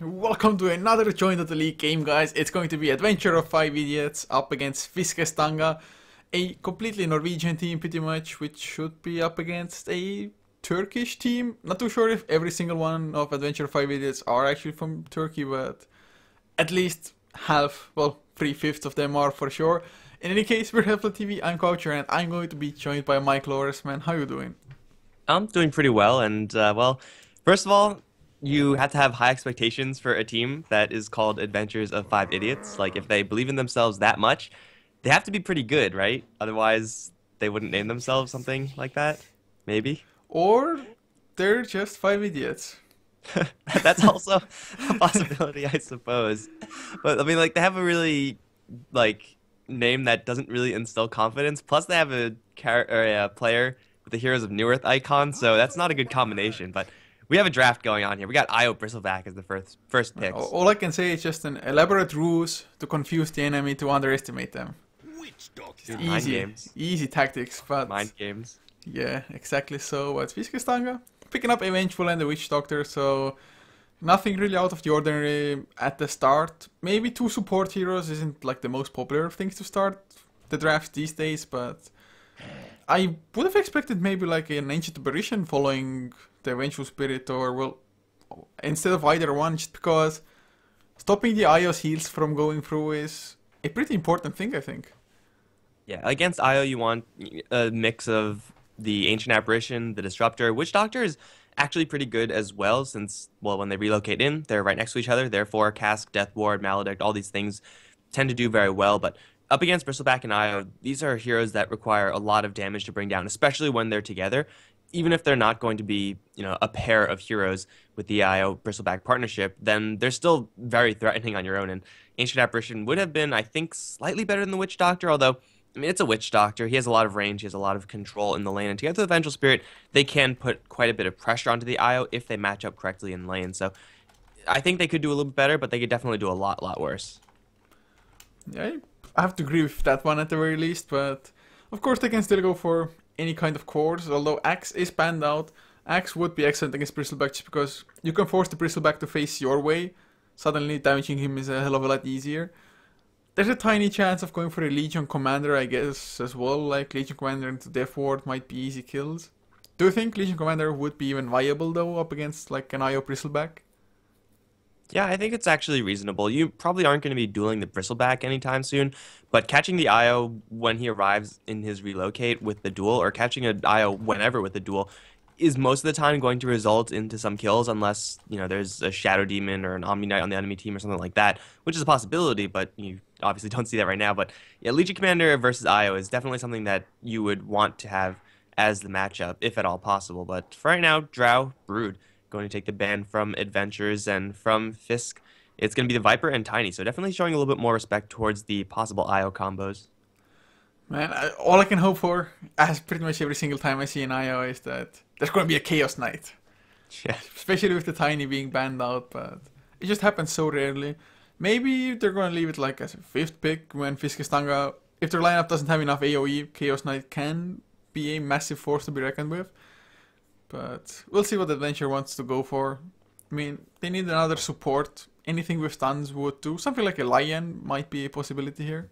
Welcome to another Join the League game, guys. It's going to be Adventure of 5 Idiots up against Stanga, a completely Norwegian team pretty much, which should be up against a Turkish team. Not too sure if every single one of Adventure of 5 Idiots are actually from Turkey, but at least half, well, 3/5 of them are for sure. In any case, we're HeflaTV, I'm Coucher, and I'm going to be joined by Mike Loris. Man, how you doing? I'm doing pretty well, and well, first of all, you have to have high expectations for a team that is called Adventures of Five Idiots. Like, if they believe in themselves that much, they have to be pretty good, right? Otherwise, they wouldn't name themselves something like that. Maybe. Or they're just 5 idiots. That's also a possibility, I suppose. But I mean, like, they have a really like name that doesn't really instill confidence. Plus, they have a player with the Heroes of Newerth icon, so that's not a good combination. But we have a draft going on here. We got Io Bristleback as the first picks. All I can say is just an elaborate ruse to confuse the enemy, to underestimate them. Dude, mind Easy, games. easy tactics, but Mind games. yeah, exactly so. But Stanga picking up a Vengeful and the Witch Doctor, so nothing really out of the ordinary at the start. Maybe two support heroes isn't like the most popular of things to start the draft these days, but I would have expected maybe like an Ancient Apparition following the Vengeful Spirit, or well, instead of either one, just because stopping the Io's heals from going through is a pretty important thing, I think. Yeah, against Io, you want a mix of the Ancient Apparition, the Disruptor. Witch Doctor is actually pretty good as well, since, well, when they relocate in, they're right next to each other. Therefore, Cask, Death Ward, Maledict, all these things tend to do very well. But up against Bristleback and Io, these are heroes that require a lot of damage to bring down, especially when they're together. Even if they're not going to be, a pair of heroes with the Io Bristleback partnership, then they're still very threatening on your own. And Ancient Apparition would have been, I think, slightly better than the Witch Doctor, although I mean, it's a Witch Doctor. He has a lot of range. He has a lot of control in the lane. And together with the Vengeful Spirit, they can put quite a bit of pressure onto the Io if they match up correctly in lane. So I think they could do a little bit better, but they could definitely do a lot worse. Yeah, I have to agree with that one at the very least, but of course they can still go for any kind of cores, although Axe is banned out. Axe would be excellent against Bristleback just because you can force the Bristleback to face your way. Suddenly damaging him is a hell of a lot easier. There's a tiny chance of going for a Legion Commander, I guess, as well. Like, Legion Commander into Death Ward might be easy kills. Do you think Legion Commander would be even viable, though, up against, like, an Io Bristleback? Yeah, I think it's actually reasonable. You probably aren't going to be dueling the Bristleback anytime soon, but catching the Io when he arrives in his relocate with the duel, or catching an Io whenever with the duel, is most of the time going to result into some kills unless, there's a Shadow Demon or an Omni Knight on the enemy team or something like that, which is a possibility, but you obviously don't see that right now. But yeah, Legion Commander versus Io is definitely something that you would want to have as the matchup, if at all possible. But for right now, Drow, Brood, going to take the ban from Adventures, and from Fisk, it's going to be the Viper and Tiny, so definitely showing a little bit more respect towards the possible Io combos. Man, all I can hope for, as pretty much every single time I see an IO, is that there's going to be a Chaos Knight. Yeah. Especially with the Tiny being banned out, but it just happens so rarely. Maybe they're going to leave it like as a 5th pick when Stanga, if their lineup doesn't have enough AoE, Chaos Knight can be a massive force to be reckoned with. But we'll see what Adventure wants to go for. I mean, they need another support. Anything with stuns would do. Something like a Lion might be a possibility here.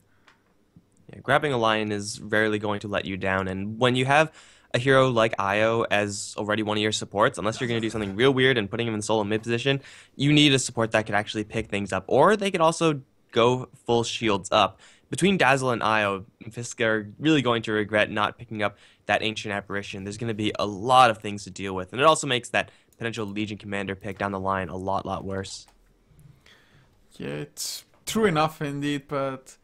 Yeah, grabbing a Lion is rarely going to let you down, and when you have a hero like Io as already one of your supports, unless you're going to do something real weird and putting him in solo mid position, you need a support that could actually pick things up, or they could also go full shields up. Between Dazzle and Io, Fisk are really going to regret not picking up that Ancient Apparition. There's going to be a lot of things to deal with, and it also makes that potential Legion Commander pick down the line a lot worse. Yeah, it's true enough indeed, but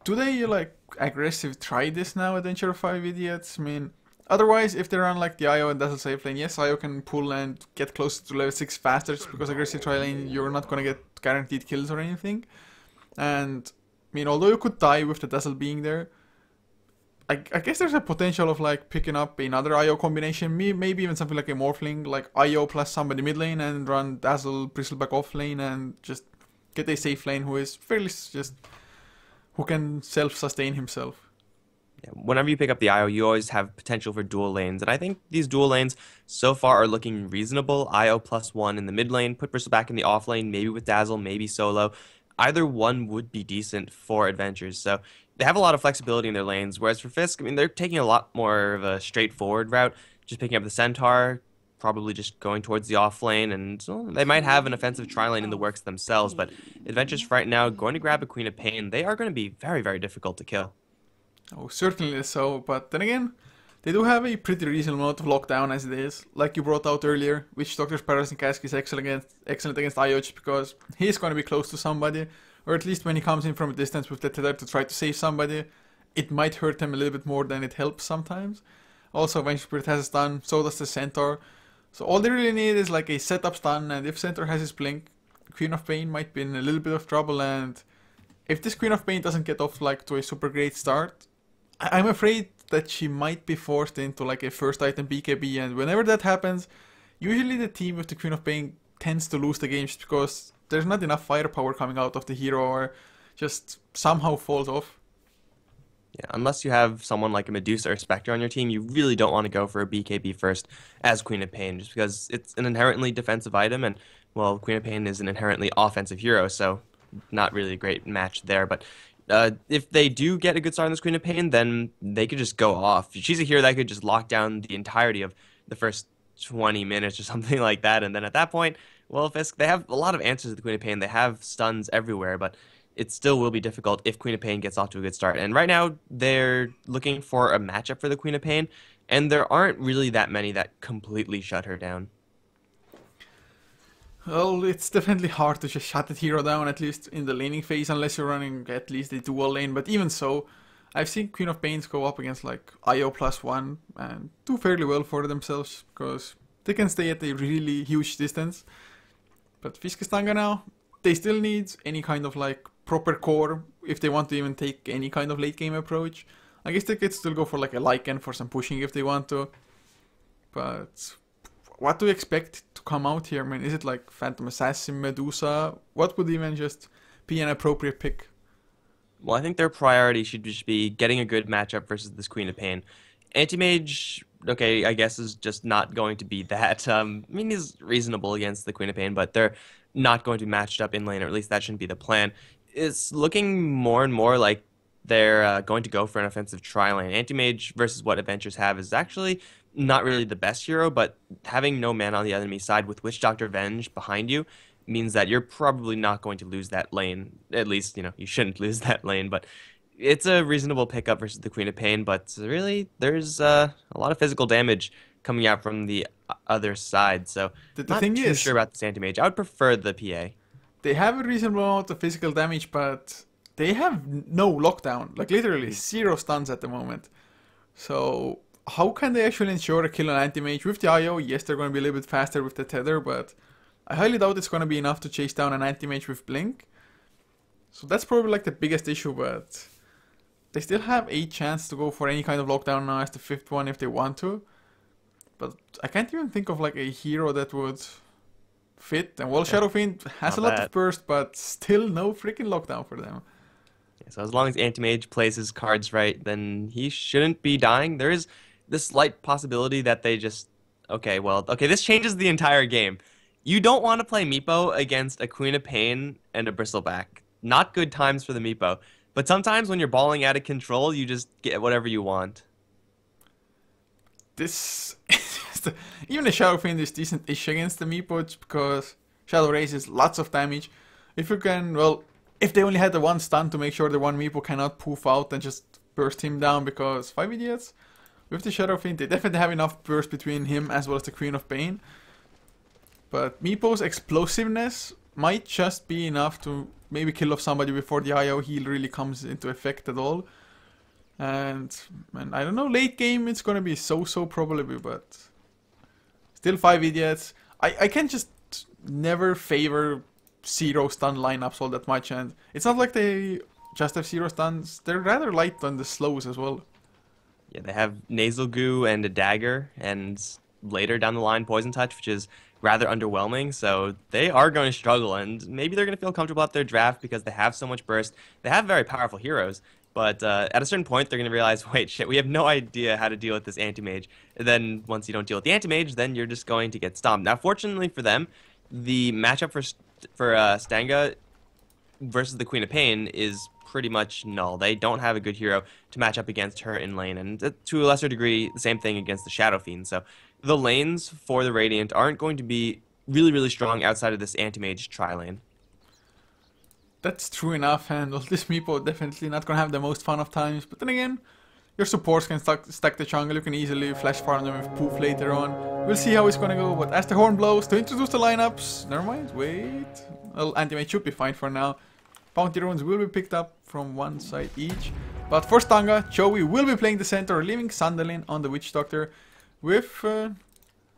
do they like aggressive try this now, Adventure of 5 Idiots? I mean, otherwise, if they run like the Io and Dazzle safe lane, yes, Io can pull and get closer to level 6 faster just because aggressive try lane, you're not gonna get guaranteed kills or anything. And, I mean, although you could die with the Dazzle being there, I guess there's a potential of like picking up another IO combination, maybe even something like a Morphling, like IO plus somebody mid lane and run Dazzle, Bristleback off lane and just get a safe lane who is fairly just, who can self-sustain himself. Yeah, whenever you pick up the IO, you always have potential for dual lanes, and I think these dual lanes so far are looking reasonable. IO +1 in the mid lane, put Bristol back in the off lane, maybe with Dazzle, maybe solo. Either one would be decent for adventures, so they have a lot of flexibility in their lanes. Whereas for Fisk, I mean, they're taking a lot more of a straightforward route, just picking up the Centaur, probably just going towards the off lane, and well, they might have an offensive tri lane in the works themselves. But adventures right now, going to grab a Queen of Pain, they are going to be very, very difficult to kill. Oh, certainly so, but then again, they do have a pretty reasonable amount of lockdown as it is. Like you brought out earlier, Witch Doctor's Paralyzing Cask is excellent against IO just because he's going to be close to somebody, or at least when he comes in from a distance with the tether to try to save somebody, it might hurt him a little bit more than it helps sometimes. Also, Vengeful Spirit has a stun, so does the Centaur. So all they really need is like a setup stun, and if Centaur has his blink, Queen of Pain might be in a little bit of trouble, and if this Queen of Pain doesn't get off like to a super great start, I'm afraid that she might be forced into like a first item BKB, and whenever that happens, usually the team with the Queen of Pain tends to lose the game just because there's not enough firepower coming out of the hero or just somehow falls off. Yeah, unless you have someone like a Medusa or Spectre on your team, you really don't want to go for a BKB first as Queen of Pain, just because it's an inherently defensive item, and well, Queen of Pain is an inherently offensive hero, so not really a great match there. But if they do get a good start on this Queen of Pain, then they could just go off. She's a hero that could just lock down the entirety of the first 20 minutes or something like that, and then at that point, well, Fisk, they have a lot of answers to the Queen of Pain. They have stuns everywhere, but it still will be difficult if Queen of Pain gets off to a good start. And right now, they're looking for a matchup for the Queen of Pain, and there aren't really that many that completely shut her down. Well, it's definitely hard to just shut that hero down, at least in the laning phase, unless you're running at least a dual lane. But even so, I've seen Queen of Pains go up against like IO +1 and do fairly well for themselves because they can stay at a really huge distance. But Fisk Stanga now, they still need any kind of like proper core if they want to even take any kind of late game approach. I guess they could still go for like a Lycan for some pushing if they want to. But what do you expect to come out here? I mean, is it like Phantom Assassin, Medusa? What would even just be an appropriate pick? Well, I think their priority should just be getting a good matchup versus this Queen of Pain. Anti-Mage, okay, I guess is just not going to be that. I mean, he's reasonable against the Queen of Pain, but they're not going to be matched up in lane, or at least that shouldn't be the plan. It's looking more and more like they're going to go for an offensive tri-lane. Anti-Mage versus what Adventures have is actually not really the best hero, but having no man on the enemy side with Witch Doctor Venge behind you means that you're probably not going to lose that lane. At least, you shouldn't lose that lane, but it's a reasonable pickup versus the Queen of Pain, but really, there's a lot of physical damage coming out from the other side, so The not thing too is, sure about this anti-mage. I would prefer the PA. they have a reasonable amount of physical damage, but they have no lockdown. Like literally zero stuns at the moment. So how can they actually ensure a kill on anti-mage? With the IO, yes, they're going to be a little bit faster with the tether, but I highly doubt it's going to be enough to chase down an anti-mage with blink. So that's probably like the biggest issue, but they still have a chance to go for any kind of lockdown now as the fifth one if they want to. But I can't even think of like a hero that would fit. And well, Shadow Fiend has Not a lot bad. of burst, but still no freaking lockdown for them. So as long as anti-mage plays his cards right, then he shouldn't be dying. There is this slight possibility that they just... Okay, this changes the entire game. You don't want to play Meepo against a Queen of Pain and a Bristleback. Not good times for the Meepo. But sometimes when you're balling out of control, you just get whatever you want. This even the Shadow Fiend is decent-ish against the Meepo because Shadow raises lots of damage. If you can, well, if they only had the one stun to make sure the one Meepo cannot poof out and just burst him down, because 5 idiots with the Shadow Fiend, they definitely have enough burst between him as well as the Queen of Pain. But Meepo's explosiveness might just be enough to maybe kill off somebody before the IO heal really comes into effect at all. And I don't know, late game it's gonna be so probably, but still 5 idiots. I can just never favor zero stun lineups all that much, and it's not like they just have zero stuns, they're rather light on the slows as well. Yeah, they have Nasal Goo and a Dagger, and later down the line Poison Touch, which is rather underwhelming, so they are going to struggle, and maybe they're going to feel comfortable at their draft because they have so much burst. They have very powerful heroes, But at a certain point, they're going to realize, wait, shit, we have no idea how to deal with this anti-mage. And then once you don't deal with the anti-mage, then you're just going to get stomped. Now, fortunately for them, the matchup for Stanga versus the Queen of Pain is pretty much null. They don't have a good hero to match up against her in lane, and to a lesser degree, the same thing against the Shadow Fiend. So the lanes for the Radiant aren't going to be really, really strong outside of this anti-mage tri-lane. That's true enough, and well, this meepo definitely not gonna have the most fun of times, but then again, your supports can stack the jungle, you can easily flash farm them with poof later on. We'll see how it's gonna go, but as the horn blows, to introduce the lineups, never mind, wait. Well, anti-mage should be fine for now. Bounty runes will be picked up from one side each. But for Stanga, Joey will be playing the center, leaving Sandalin on the Witch Doctor, with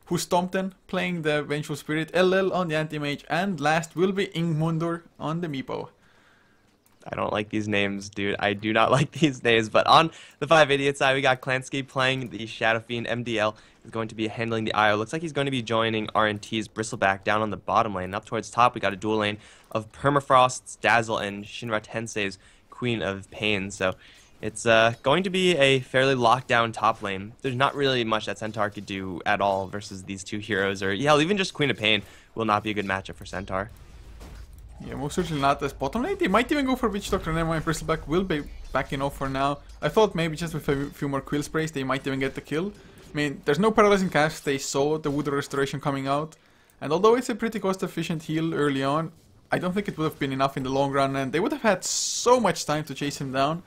Hustompten playing the Vengeful Spirit, LL on the anti-mage, and last will be Ingmundur on the meepo. I don't like these names, dude. I do not like these names. But on the 5 Idiot side, we got Klansky playing the Shadow Fiend. MDL is going to be handling the IO. Looks like he's going to be joining RNT's Bristleback down on the bottom lane. Up towards top, we got a dual lane of Permafrost's Dazzle and Shinra Tensei's Queen of Pain. So it's going to be a fairly locked down top lane. There's not really much that Centaur could do at all versus these two heroes. Or, yeah, even just Queen of Pain will not be a good matchup for Centaur. Yeah, most certainly not as bottom lane. They might even go for Witch Doctor, and then my Bristleback will be backing off for now. I thought maybe just with a few more quill sprays they might even get the kill. I mean, there's no paralyzing cast, they saw the Voodoo Restoration coming out. And although it's a pretty cost efficient heal early on, I don't think it would have been enough in the long run, and they would have had so much time to chase him down.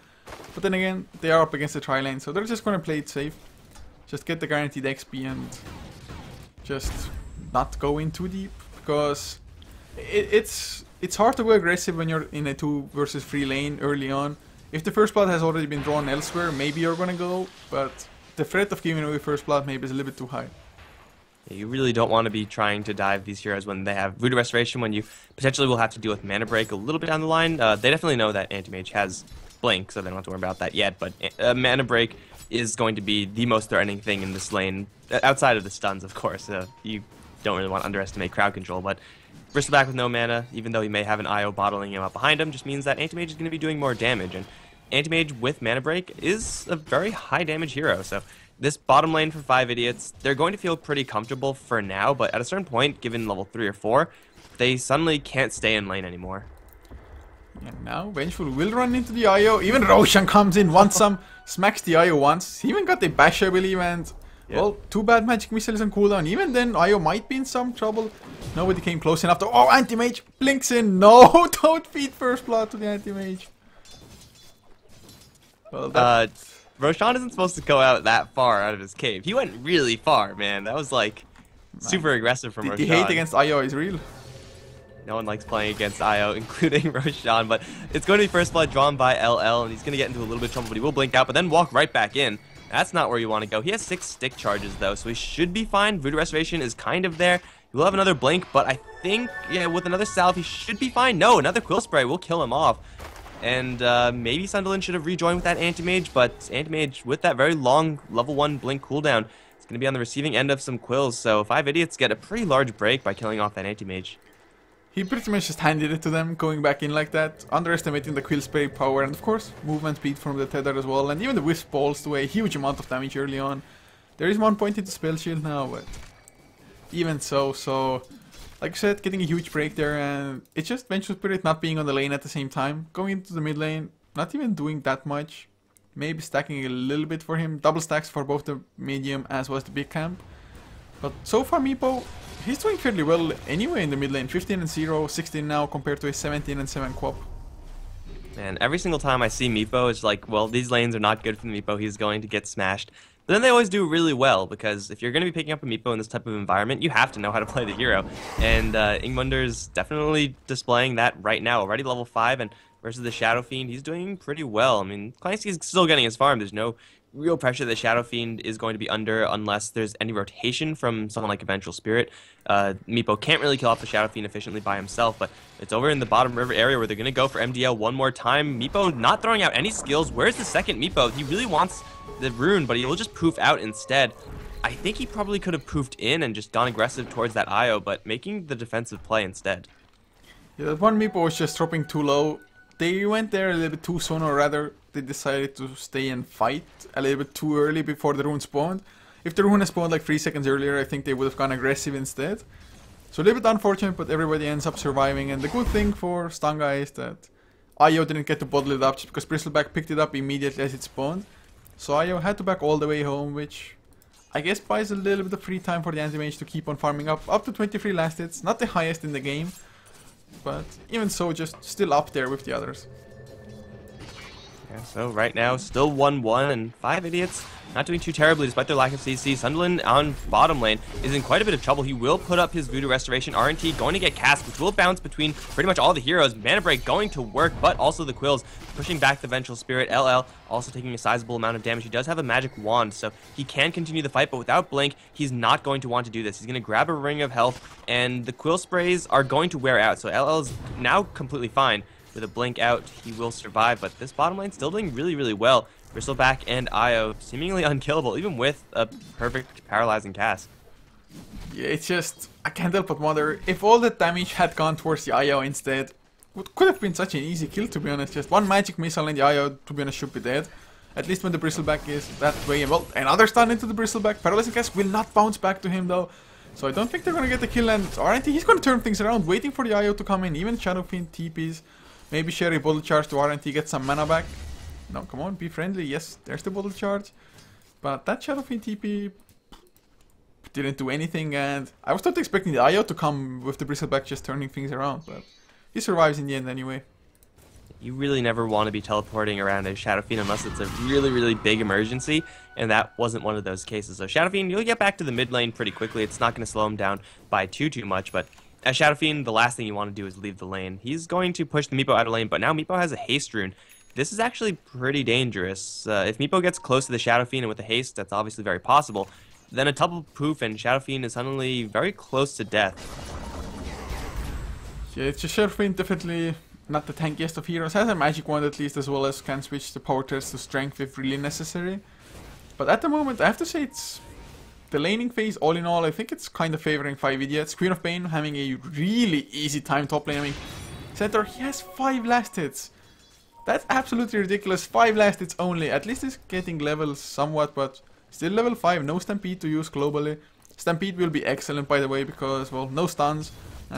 But then again, they are up against the tri-lane, so they're just gonna play it safe. Just get the guaranteed XP and just not go in too deep, because it's hard to go aggressive when you're in a 2 versus 3 lane early on. If the first blood has already been drawn elsewhere, maybe you're gonna go, but the threat of giving away first blood maybe is a little bit too high. You really don't want to be trying to dive these heroes when they have Voodoo Restoration, when you potentially will have to deal with Mana Break a little bit down the line. They definitely know that Anti-Mage has Blink, so they don't have to worry about that yet, but Mana Break is going to be the most threatening thing in this lane, outside of the stuns, of course. You don't really want to underestimate crowd control, but Bristleback with no mana, even though he may have an IO bottling him up behind him, just means that Anti-Mage is going to be doing more damage, and Anti-Mage with Mana Break is a very high damage hero, so this bottom lane for 5 Idiots, they're going to feel pretty comfortable for now, but at a certain point, given level 3 or 4, they suddenly can't stay in lane anymore. And now Vengeful will run into the IO, even Roshan comes in, wants some, smacks the IO once, he even got the bash I believe, and well, 2 bad magic missiles on cooldown, even then IO might be in some trouble. Nobody came close enough to, oh, Anti-Mage blinks in, no, don't feed first blood to the Anti-Mage. Well, Roshan isn't supposed to go out that far out of his cave. He went really far, man. That was like super aggressive from Roshan. The hate against IO is real. No one likes playing against IO, including Roshan, but it's going to be first blood drawn by LL, and he's going to get into a little bit of trouble, but he will blink out, but then walk right back in. That's not where you want to go. He has 6 stick charges, though, so he should be fine. Voodoo Restoration is kind of there. He will have another blink, but I think, yeah, with another salve, he should be fine. No, another Quill Spray will kill him off. And maybe Sunderland should have rejoined with that Anti-Mage, but Anti-Mage, with that very long level 1 blink cooldown, is going to be on the receiving end of some quills, so 5 Idiots get a pretty large break by killing off that Anti-Mage. He pretty much just handed it to them, going back in like that, underestimating the Quill Spray power, and of course, movement speed from the Tether as well, and even the Wisp balls do a huge amount of damage early on. There is 1 point into Spell Shield now, but even so, like I said, getting a huge break there, and it's just Vengeful Spirit not being on the lane at the same time, going into the mid lane, not even doing that much, maybe stacking a little bit for him, double stacks for both the medium as well as the big camp, but so far Meepo, he's doing fairly well anyway in the mid lane, 15-0, 16 now compared to a 17-7 quap. And every single time I see Meepo, it's like, well, these lanes are not good for the Meepo, he's going to get smashed. But then they always do really well, because if you're going to be picking up a Meepo in this type of environment, you have to know how to play the hero. And Ingmunder's definitely displaying that right now, already level 5, and versus the Shadow Fiend, he's doing pretty well. I mean, Klansky's still getting his farm, there's no real pressure that Shadow Fiend is going to be under unless there's any rotation from someone like Vengeful Spirit. Meepo can't really kill off the Shadow Fiend efficiently by himself, but it's over in the bottom river area where they're going to go for MDL one more time. Meepo not throwing out any skills. Where's the second Meepo? He really wants the rune, but he will just poof out instead. I think he probably could have poofed in and just gone aggressive towards that IO, but making the defensive play instead. Yeah, that one Meepo was just dropping too low. they went there a little bit too soon, or rather, they decided to stay and fight a little bit too early before the rune spawned. If the rune had spawned like 3 seconds earlier, I think they would have gone aggressive instead. So a little bit unfortunate, but everybody ends up surviving. And the good thing for Stanga is that Io didn't get to bottle it up just because Bristleback picked it up immediately as it spawned. So Io had to back all the way home, which I guess buys a little bit of free time for the anti-mage to keep on farming up to 23 last hits. Not the highest in the game, but even so, just still up there with the others. Yeah, so right now, still 1-1, and 5 idiots not doing too terribly despite their lack of CC. Sunderland on bottom lane is in quite a bit of trouble. He will put up his Voodoo Restoration. RNT going to get cast, which will bounce between pretty much all the heroes. Mana Break going to work, but also the Quills pushing back the Vengeful Spirit. LL also taking a sizable amount of damage. He does have a magic wand, so he can continue the fight, but without Blink, he's not going to want to do this. He's going to grab a Ring of Health, and the Quill Sprays are going to wear out, so LL is now completely fine. With a Blink out, he will survive, but this bottom lane still doing really, really well. Bristleback and Io seemingly unkillable, even with a perfect paralyzing cast. Yeah, it's just, I can't help but wonder, if all the damage had gone towards the Io instead, it could have been such an easy kill, to be honest. Just one magic missile and the Io, to be honest, should be dead. At least when the Bristleback is that way. And well, another stun into the Bristleback. Paralyzing cast will not bounce back to him, though. So I don't think they're going to get the kill, and RNT, he's going to turn things around, waiting for the Io to come in. Even Shadow Fiend TPs. Maybe share a bottle charge to RNT, get some mana back. No, come on, be friendly. Yes, there's the bottle charge. But that Shadow Fiend TP didn't do anything, and I was not expecting the Io to come with the Bristleback just turning things around, but he survives in the end anyway. You really never want to be teleporting around a Shadow Fiend unless it's a really, really big emergency, and that wasn't one of those cases. So Shadow Fiend, you'll get back to the mid lane pretty quickly. It's not going to slow him down by too much, but as Shadow Fiend, the last thing you want to do is leave the lane. He's going to push the Meepo out of lane, but now Meepo has a haste rune. This is actually pretty dangerous. If Meepo gets close to the Shadow Fiend and with a haste, that's obviously very possible. Then a double poof and Shadow Fiend is suddenly very close to death. Yeah, it's just Shadow Fiend, definitely not the tankiest of heroes. Has a magic wand at least, as well as can switch the power test to strength if really necessary. But at the moment, I have to say it's the laning phase, all in all, I think it's kind of favoring 5 idiots. Queen of Pain having a really easy time top lane. I mean, Centaur, he has 5 last hits. That's absolutely ridiculous. 5 last hits only. At least he's getting levels somewhat, but still level 5. No Stampede to use globally. Stampede will be excellent, by the way, because, well, no stuns.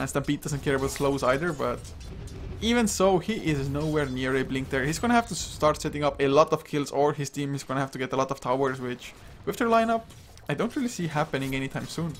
Stampede doesn't care about slows either, but even so, he is nowhere near a Blink there. He's going to have to start setting up a lot of kills, or his team is going to have to get a lot of towers, which, with their lineup, I don't really see happening anytime soon.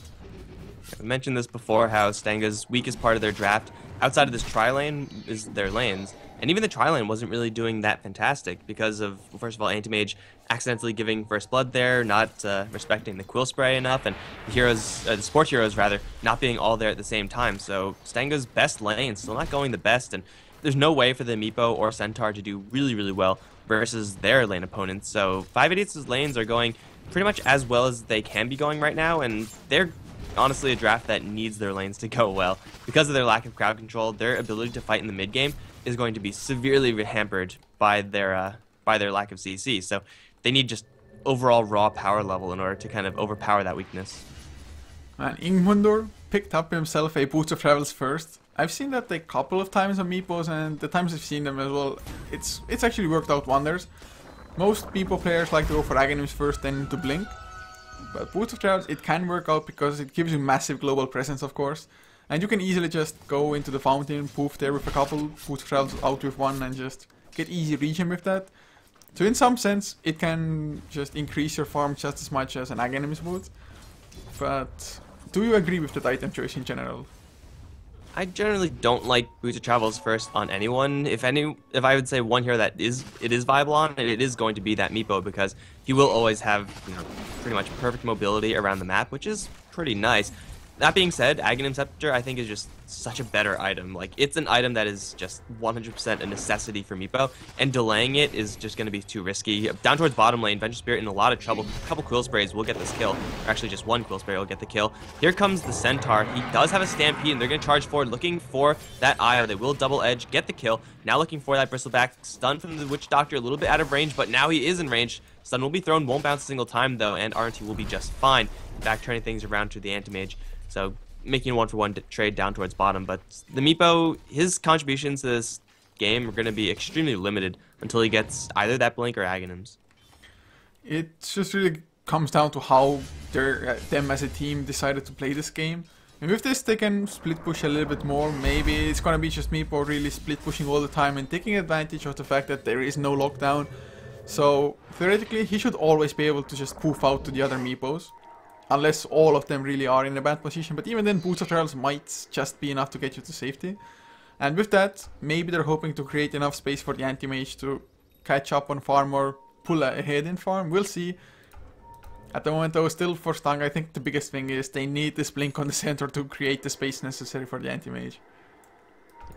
I mentioned this before, how Stanga's weakest part of their draft, outside of this tri-lane, is their lanes. And even the tri-lane wasn't really doing that fantastic because of, first of all, Anti-Mage accidentally giving First Blood there, not respecting the Quill Spray enough, and the heroes, the support heroes rather, not being all there at the same time. So Stanga's best lane still not going the best, and there's no way for the Meepo or Centaur to do really, really well versus their lane opponents. So 5 Idiots' lanes are going pretty much as well as they can be going right now, and they're honestly a draft that needs their lanes to go well. Because of their lack of crowd control, their ability to fight in the mid game is going to be severely hampered by their lack of CC. So they need just overall raw power level in order to kind of overpower that weakness. And Ingmundur picked up himself a Boots of Travels first. I've seen that a couple of times on Meepos, and the times I've seen them as well, it's actually worked out wonders. Most Meepo players like to go for Aghanims first, then into Blink. But Boots of Travels, it can work out because it gives you massive global presence, of course. And you can easily just go into the fountain, poof there with a couple, Boots of Travels out with one, and just get easy regen with that. So in some sense, it can just increase your farm just as much as an Aghanims would. But do you agree with that item choice in general? I generally don't like Boots of Travels first on anyone. If I would say one hero that it is viable on, it is going to be that Meepo, because he will always have, you know, pretty much perfect mobility around the map, which is pretty nice. That being said, Aghanim Scepter I think is just such a better item. Like, it's an item that is just 100% a necessity for Meepo, and delaying it is just going to be too risky. Down towards bottom lane, Vengeful Spirit in a lot of trouble. A couple Quill Sprays will get this kill. Or actually, just one Quill Spray will get the kill. Here comes the Centaur. He does have a Stampede, and they're going to charge forward, looking for that Io. They will double edge, get the kill. Now looking for that Bristleback. Stun from the Witch Doctor, a little bit out of range, but now he is in range. Stun will be thrown, won't bounce a single time, though, and RNT will be just fine. Back turning things around to the Anti-Mage. So making a 1-for-1 trade down towards bottom, but the Meepo, his contributions to this game are going to be extremely limited until he gets either that Blink or Aghanims. It just really comes down to how them as a team decided to play this game. And with this, they can split push a little bit more. Maybe it's gonna be just Meepo really split pushing all the time and taking advantage of the fact that there is no lockdown. So theoretically, he should always be able to just poof out to the other Meepos. Unless all of them really are in a bad position. But even then, Boots of Trials might just be enough to get you to safety. And with that, maybe they're hoping to create enough space for the anti-mage to catch up on farm or pull ahead in farm. We'll see. At the moment though, still for Stanga, I think the biggest thing is they need this blink on the center to create the space necessary for the anti-mage.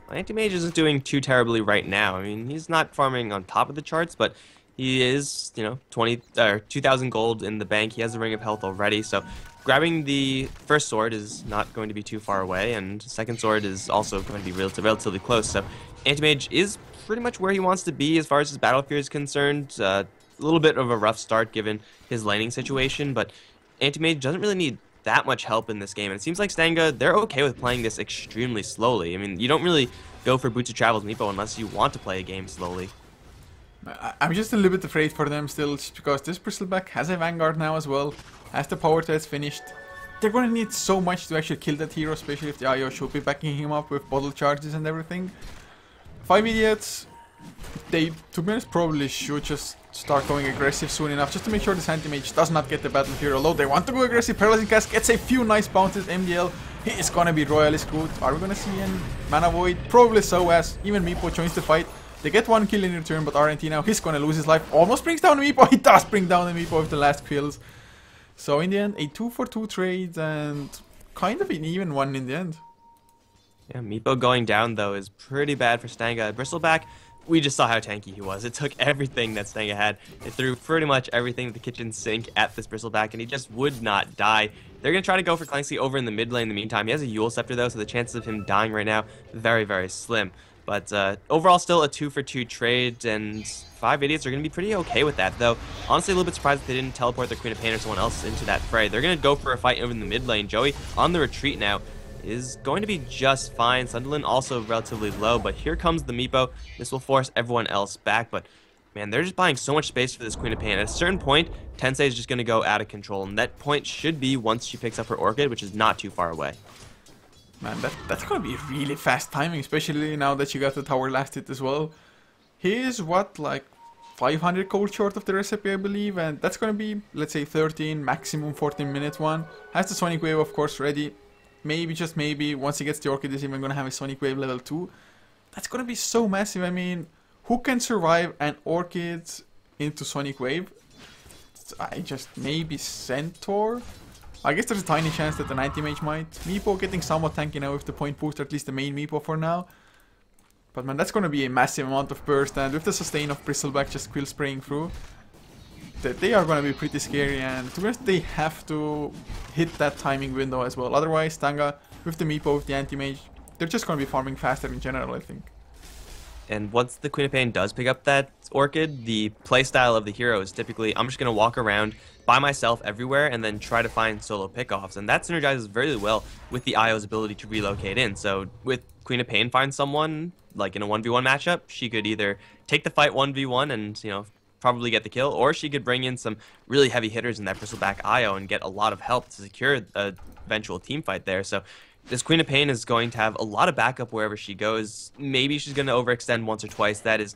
Anti-mage isn't doing too terribly right now. I mean, he's not farming on top of the charts, but he is, you know, 2,000 gold in the bank. He has a Ring of Health already, so grabbing the first sword is not going to be too far away, and second sword is also going to be relatively close. So anti-mage is pretty much where he wants to be as far as his battle fear is concerned. A little bit of a rough start given his laning situation, but anti-mage doesn't really need that much help in this game. And it seems like Stanga, they're okay with playing this extremely slowly. I mean, you don't really go for Boots of Travels Meepo unless you want to play a game slowly. I'm just a little bit afraid for them still, just because this Bristleback has a Vanguard now as well. As the power test finished, they're gonna need so much to actually kill that hero, especially if the IO should be backing him up with bottle charges and everything. 5 idiots, they, to be honest, probably should just start going aggressive soon enough, just to make sure this anti-mage does not get the battle here. Although they want to go aggressive, Paralyzing Cast gets a few nice bounces. MDL, he is gonna be royally screwed. Are we gonna see an Mana Void? Probably so, as even Meepo joins the fight. They get one kill in return, but RNT now, he's gonna lose his life. Almost brings down the Meepo. He does bring down the Meepo with the last kills. So in the end, a 2-for-2 trade, and kind of an even one in the end. Yeah, Meepo going down, though, is pretty bad for Stanga. Bristleback, we just saw how tanky he was. It took everything that Stanga had. It threw pretty much everything at the kitchen sink at this Bristleback, and he just would not die. They're going to try to go for Clancy over in the mid lane in the meantime. He has a Yule Scepter, though, so the chances of him dying right now, very, very slim. But overall, still a 2-for-2 trade, and 5 idiots are going to be pretty okay with that, though. Honestly, a little bit surprised that they didn't teleport their Queen of Pain or someone else into that fray. They're going to go for a fight over in the mid lane. Joey, on the retreat now, is going to be just fine. Sunderland also relatively low, but here comes the Meepo. This will force everyone else back, but man, they're just buying so much space for this Queen of Pain. At a certain point, Tensei is just going to go out of control, and that point should be once she picks up her Orchid, which is not too far away. Man, that's gonna be really fast timing, especially now that you got the tower last hit as well. He is, what, like 500 gold short of the recipe, I believe, and that's gonna be, let's say, 13, maximum 14 minutes one. Has the Sonic Wave, of course, ready. Maybe, just maybe, once he gets the Orchid, he's even gonna have a Sonic Wave level 2. That's gonna be so massive. I mean, who can survive an Orchid into Sonic Wave? Maybe Centaur? I guess there's a tiny chance that an anti-mage might. Meepo getting somewhat tanky now with the point boost, or at least the main Meepo for now. But man, that's gonna be a massive amount of burst, and with the sustain of Bristleback just quill spraying through, they are gonna be pretty scary, and to be honest, they have to hit that timing window as well. Otherwise, Stanga, with the Meepo, with the anti-mage, they're just gonna be farming faster in general, I think. And once the Queen of Pain does pick up that Orchid, the playstyle of the hero is typically, I'm just going to walk around by myself everywhere and then try to find solo pickoffs. And that synergizes very well with the IO's ability to relocate in. So with Queen of Pain find someone, like in a 1v1 matchup, she could either take the fight 1v1 and, you know, probably get the kill, or she could bring in some really heavy hitters in that Bristleback IO and get a lot of help to secure a eventual team fight there. So this Queen of Pain is going to have a lot of backup wherever she goes. Maybe she's going to overextend once or twice. That is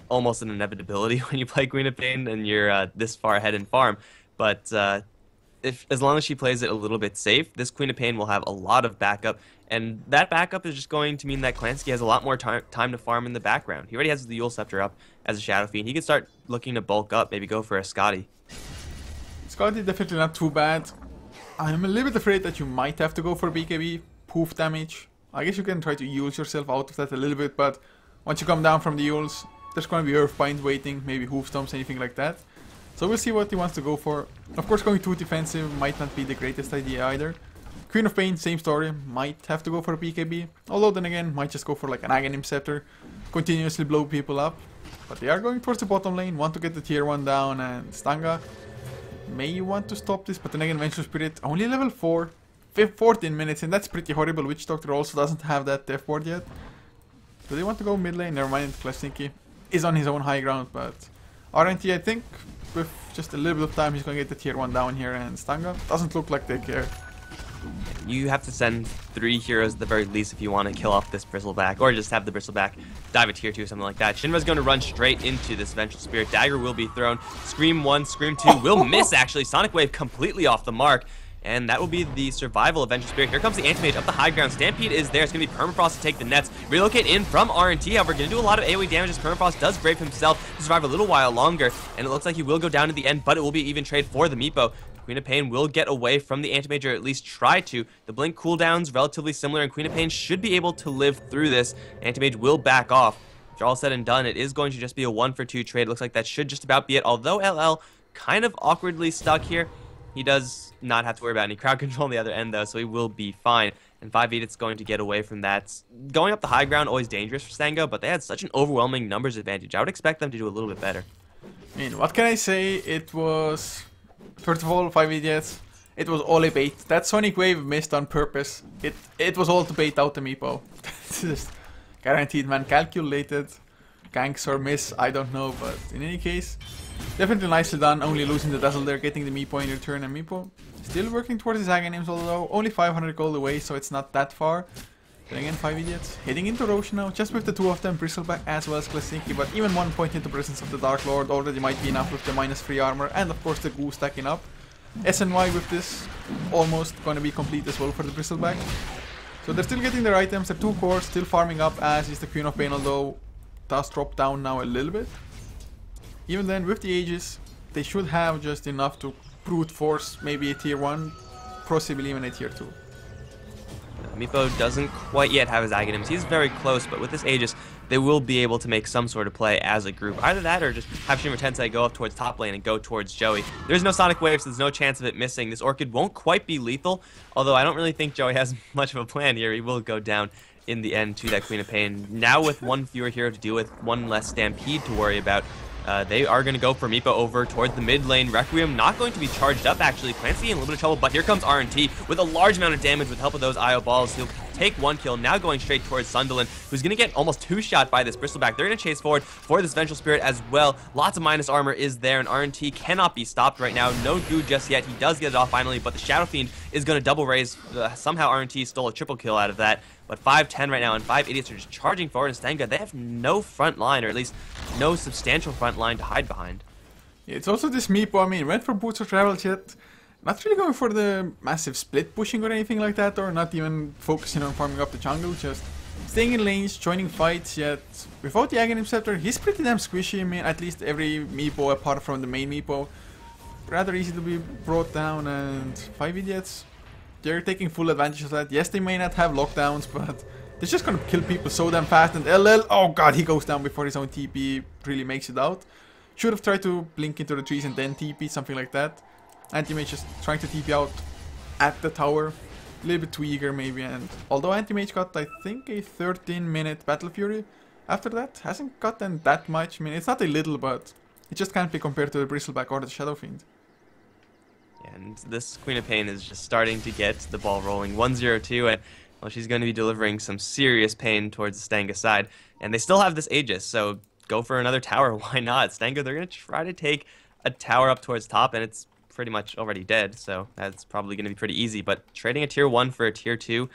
almost an inevitability when you play Queen of Pain and you're this far ahead in farm. But as long as she plays it a little bit safe, this Queen of Pain will have a lot of backup. And that backup is just going to mean that Clancy has a lot more time to farm in the background. He already has the Yule Scepter up as a Shadow Fiend. He could start looking to bulk up, maybe go for a Scotty. Scotty definitely not too bad. I'm a little bit afraid that you might have to go for BKB. Poof damage. I guess you can try to use yourself out of that a little bit, but once you come down from the Yules, there's going to be Earthbind waiting, maybe Hoof Stomps, anything like that. So we'll see what he wants to go for. Of course, going too defensive might not be the greatest idea either. Queen of Pain, same story, might have to go for a BKB, although then again, might just go for like an Aghanim Scepter, continuously blow people up. But they are going towards the bottom lane, want to get the tier 1 down, and Stanga may want to stop this, but then again, Venture Spirit, only level 4. 14 minutes, and that's pretty horrible. Witch Doctor also doesn't have that death ward yet. Do they want to go mid lane? Never mind, Klasniki is on his own high ground, but RNT, I think, with just a little bit of time, he's going to get the tier 1 down here, and Stanga doesn't look like they care. You have to send 3 heroes at the very least if you want to kill off this Bristleback, or just have the Bristleback dive a tier 2 or something like that. Shinra's going to run straight into this Vengeful Spirit. Dagger will be thrown. Scream 1, Scream 2 will miss, actually. Sonic Wave completely off the mark. And that will be the survival of Vengeful Spirit. Here comes the Anti-Mage up the high ground. Stampede is there. It's going to be Permafrost to take the nets. Relocate in from RNT. However, going to do a lot of AoE damage as Permafrost does brave himself to survive a little while longer. And it looks like he will go down at the end, but it will be even trade for the Meepo. Queen of Pain will get away from the Anti-Mage, or at least try to. The Blink cooldown's relatively similar, and Queen of Pain should be able to live through this. Anti-Mage will back off. After all said and done, it is going to just be a 1-for-2 trade. Looks like that should just about be it, although LL kind of awkwardly stuck here. He does not have to worry about any crowd control on the other end, though, so he will be fine. And 5 Edith's going to get away from that. Going up the high ground, always dangerous for Stanga, but they had such an overwhelming numbers advantage. I would expect them to do a little bit better. I mean, what can I say? It was, first of all, 5 Idiots. It was all a bait. That Sonic Wave missed on purpose. It was all to bait out the Meepo. Just guaranteed, man. Calculated. Ganks or miss, I don't know, but in any case, definitely nicely done. Only losing the Dazzle there, getting the Meepo in return, and Meepo still working towards his Aghanims, although only 500 gold away, so it's not that far. Then again, 5 Idiots heading into Roche now, just with the 2 of them, Bristleback as well as Klasniki, but even 1 point into presence of the Dark Lord already might be enough with the -3 armor, and of course the Goo stacking up. SNY with this almost gonna be complete as well for the Bristleback. So they're still getting their items, their 2 cores, still farming up, as is the Queen of Pain, although does drop down now a little bit. Even then, with the Aegis, they should have just enough to brute force maybe a tier 1, possibly even a tier 2. Meepo doesn't quite yet have his Aghanims. He's very close, but with this Aegis, they will be able to make some sort of play as a group. Either that or just have Shinra Tensei go up towards top lane and go towards Joey. There's no Sonic Wave, so there's no chance of it missing. This Orchid won't quite be lethal, although I don't really think Joey has much of a plan here. He will go down in the end to that Queen of Pain. Now with 1 fewer hero to deal with, 1 less Stampede to worry about, they are going to go for Meepo over towards the mid lane. Requiem not going to be charged up, actually. Clancy in a little bit of trouble, but here comes RNT with a large amount of damage with help of those IO balls. He'll take 1 kill, now going straight towards Sunderland, who's going to get almost 2-shot by this Bristleback. They're going to chase forward for this Vengeful Spirit as well. Lots of minus armor is there, and RNT cannot be stopped right now. No Goo just yet. He does get it off finally, but the Shadow Fiend is going to double raise. Somehow RNT stole a triple kill out of that. But 5-10 right now, and 5 Idiots are just charging forward, and Stanga, they have no front line, or at least no substantial front line to hide behind. Yeah, it's also this Meepo, I mean, went for Boots of Travel yet. Not really going for the massive split pushing or anything like that, or not even focusing on farming up the jungle, just staying in lanes, joining fights, yet without the Aghanim Scepter, he's pretty damn squishy. I mean, at least every Meepo apart from the main Meepo, rather easy to be brought down, and 5 Idiots, they're taking full advantage of that. Yes, they may not have lockdowns, but they're just gonna kill people so damn fast, and LL, oh god, he goes down before his own TP really makes it out. Should have tried to blink into the trees and then TP, something like that. Anti-Mage just trying to TP out at the tower. A little bit too eager maybe, and although Anti-Mage got, I think, a 13-minute Battle Fury after that, hasn't gotten that much. I mean, it's not a little, but it just can't be compared to the Bristleback or the Shadow Fiend. And this Queen of Pain is just starting to get the ball rolling. 1-0-2, and well, she's going to be delivering some serious pain towards the Stanga side. And they still have this Aegis, so go for another tower. Why not? Stanga, they're going to try to take a tower up towards top, and it's pretty much already dead, so that's probably going to be pretty easy. But trading a tier 1 for a tier 2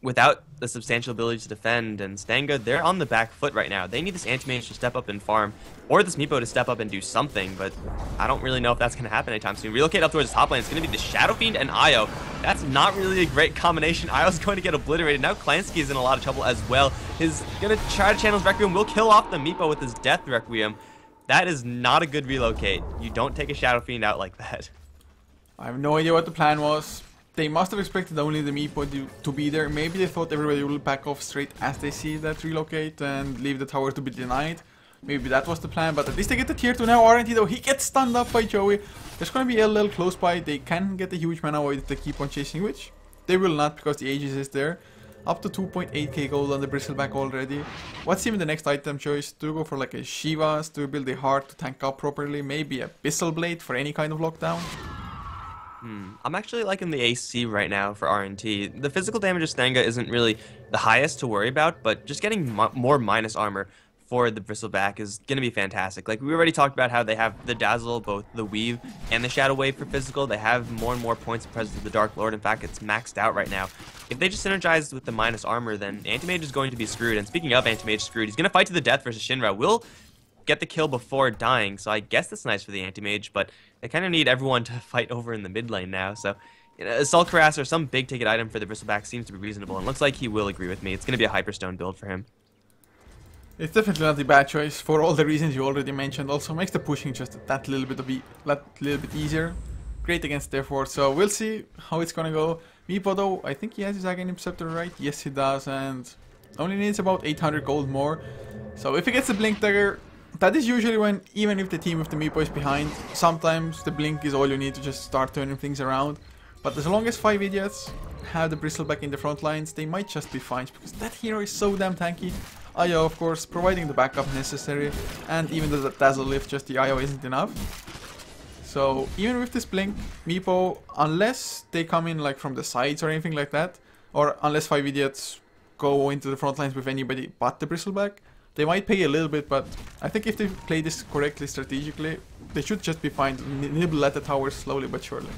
without the substantial ability to defend, and Stanga, they're on the back foot right now. They need this Anti-Mage to step up and farm, or this Meepo to step up and do something, but I don't really know if that's going to happen anytime soon. Relocate up towards the top lane. It's going to be the Shadow Fiend and Io. That's not really a great combination. Io's going to get obliterated. Now Klansky is in a lot of trouble as well. He's going to try to channel his Requiem. Will kill off the Meepo with his Death Requiem. That is not a good relocate. You don't take a Shadow Fiend out like that. I have no idea what the plan was. They must have expected only the Meepo to be there. Maybe they thought everybody will back off straight as they see that relocate and leave the tower to be denied. Maybe that was the plan, but at least they get the tier 2 now. RNT though, he gets stunned up by Joey. There's gonna be LL close by. They can get a huge mana void if they keep on chasing, which they will not because the Aegis is there. Up to 2.8k gold on the Bristleback already. What's even the next item choice? To go for like a Shivas, to build a heart to tank up properly. Maybe a Bissell Blade for any kind of lockdown. I'm actually liking the AC right now for RNT. The physical damage of Stanga isn't really the highest to worry about, but just getting more minus armor for the Bristleback is going to be fantastic. Like, we already talked about how they have the Dazzle, both the Weave and the Shadow Wave for physical. They have more and more points of presence of the Dark Lord. In fact, it's maxed out right now. If they just synergize with the minus armor, then Anti-Mage is going to be screwed. And speaking of Anti-Mage screwed, he's going to fight to the death versus Shinra. Will get the kill before dying, so I guess that's nice for the Anti-Mage, but they kind of need everyone to fight over in the mid lane now, so Assault Cuirass or some big ticket item for the Bristleback seems to be reasonable, and looks like he will agree with me. It's going to be a Hyperstone build for him. It's definitely not a bad choice for all the reasons you already mentioned. Also makes the pushing just that little bit easier. Great against therefore, so we'll see how it's gonna go. Meepo though, I think he has his Aghanim Scepter, right? Yes he does, and only needs about 800 gold more. So if he gets the Blink Dagger, that is usually when, even if the team with the Meepo is behind, sometimes the Blink is all you need to just start turning things around. But as long as 5 idiots have the Bristleback in the front lines, they might just be fine, because that hero is so damn tanky. IO, of course, providing the backup necessary, and even the Dazzle lift, just the IO isn't enough. So even with this Blink, Meepo, unless they come in like from the sides or anything like that, or unless 5 idiots go into the front lines with anybody but the Bristleback, they might pay a little bit, but I think if they play this correctly strategically, they should just be fine. Nibble at the towers slowly but surely.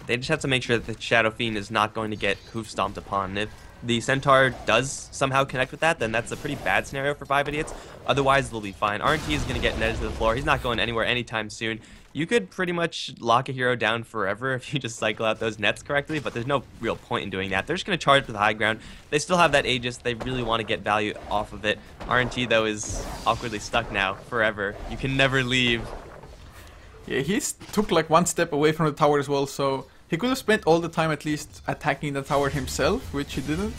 They just have to make sure that the Shadow Fiend is not going to get hoof stomped upon. If the Centaur does somehow connect with that, then that's a pretty bad scenario for 5 idiots. Otherwise, they'll be fine. RNT is going to get netted to the floor. He's not going anywhere anytime soon. You could pretty much lock a hero down forever if you just cycle out those nets correctly, but there's no real point in doing that. They're just going to charge to the high ground. They still have that Aegis. They really want to get value off of it. RNT, though, is awkwardly stuck now forever. You can never leave. Yeah, he took like one step away from the tower as well, so he could have spent all the time at least attacking the tower himself, which he didn't.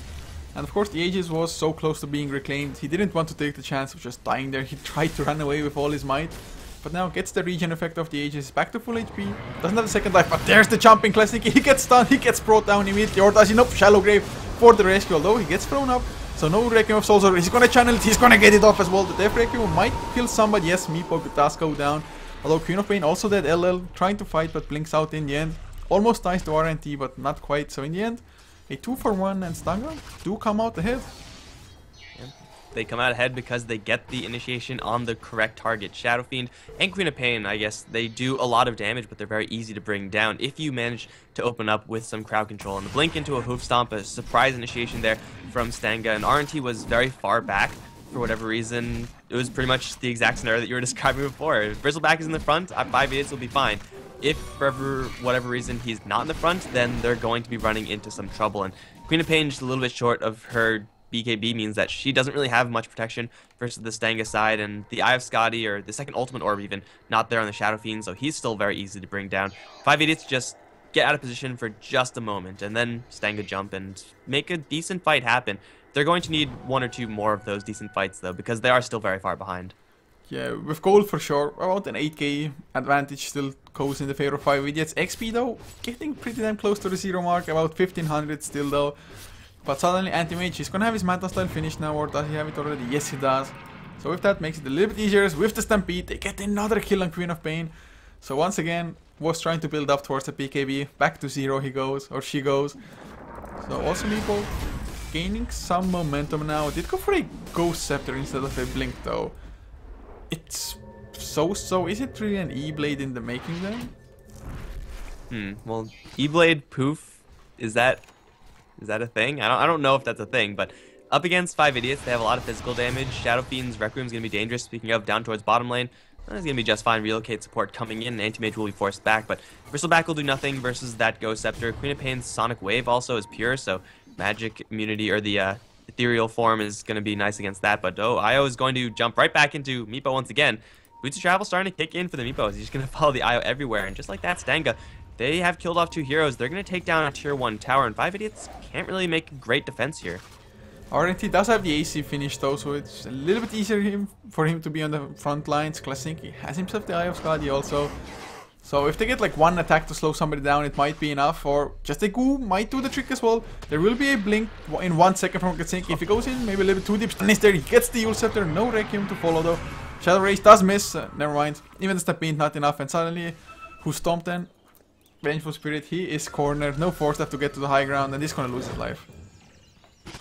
And of course the Aegis was so close to being reclaimed, he didn't want to take the chance of just dying there. He tried to run away with all his might. But now gets the regen effect of the Aegis, back to full HP, doesn't have the second life, but there's the jumping classic. He gets stunned, he gets brought down immediately, or does he? Nope, Shallow Grave for the rescue, although he gets thrown up. So no Requiem of Souls, or he's gonna channel it, he's gonna get it off as well. The Death Requiem might kill somebody, yes, Meepo does go down. Although Queen of Pain also dead, LL trying to fight but blinks out in the end. Almost dies to RNT, but not quite, so in the end, a 2-for-1 and Stanga do come out ahead. They come out ahead because they get the initiation on the correct target. Shadow Fiend and Queen of Pain, I guess, they do a lot of damage, but they're very easy to bring down if you manage to open up with some crowd control. And the blink into a hoof stomp, a surprise initiation there from Stanga, and RNT was very far back for whatever reason. It was pretty much the exact scenario that you were describing before. If Bristleback is in the front, 5 idiots will be fine. If for whatever reason he's not in the front, then they're going to be running into some trouble. And Queen of Pain just a little bit short of her BKB means that she doesn't really have much protection versus the Stanga side, and the Eye of Scotty, or the second ultimate orb even, not there on the Shadow Fiend, so he's still very easy to bring down. 5 idiots just get out of position for just a moment, and then Stanga jump and make a decent fight happen. They're going to need 1 or 2 more of those decent fights though, because they are still very far behind. Yeah, with gold for sure, about an 8k advantage still goes in the favor of 5 idiots. XP though, getting pretty damn close to the 0 mark, about 1500 still though. But suddenly Anti-Mage is gonna have his Manta style finished now, or does he have it already? Yes, he does. So with that, makes it a little bit easier. With the Stampede, they get another kill on Queen of Pain. So once again, was trying to build up towards the PKB. Back to 0 he goes, or she goes. So also Meepo gaining some momentum now. Did go for a Ghost Scepter instead of a Blink though. It's so. Is it really an E-Blade in the making then? Well, E-Blade poof, is that a thing? I don't know if that's a thing, but up against 5 idiots, they have a lot of physical damage. Shadow Fiend's Requiem is going to be dangerous. Speaking of, down towards bottom lane, it's going to be just fine. Relocate support coming in, and Anti-Mage will be forced back, but Bristleback will do nothing versus that Ghost Scepter. Queen of Pain's Sonic Wave also is pure, so magic immunity, or the ethereal form, is going to be nice against that, but IO is going to jump right back into Meepo once again. Boots of Travel starting to kick in for the Meepos. He's just going to follow the IO everywhere, and just like that, Stanga, they have killed off 2 heroes. They're going to take down a tier 1 tower, and 5 idiots can't really make a great defense here. RNT does have the AC finish though, so it's a little bit easier for him to be on the front lines. Klasinki has himself the Eye of Skadi also. So if they get like 1 attack to slow somebody down, it might be enough, or just a Goo might do the trick as well. There will be a blink in 1 second from Klasinki. If he goes in, maybe a little bit too deep, Stun is there, he gets the Yule Scepter, no Requiem to follow though. Shadow Race does miss, never mind. Even the Stampede not enough, and suddenly, who stomped then? Vengeful Spirit, he is cornered, no force left to get to the high ground, and he's gonna lose his life.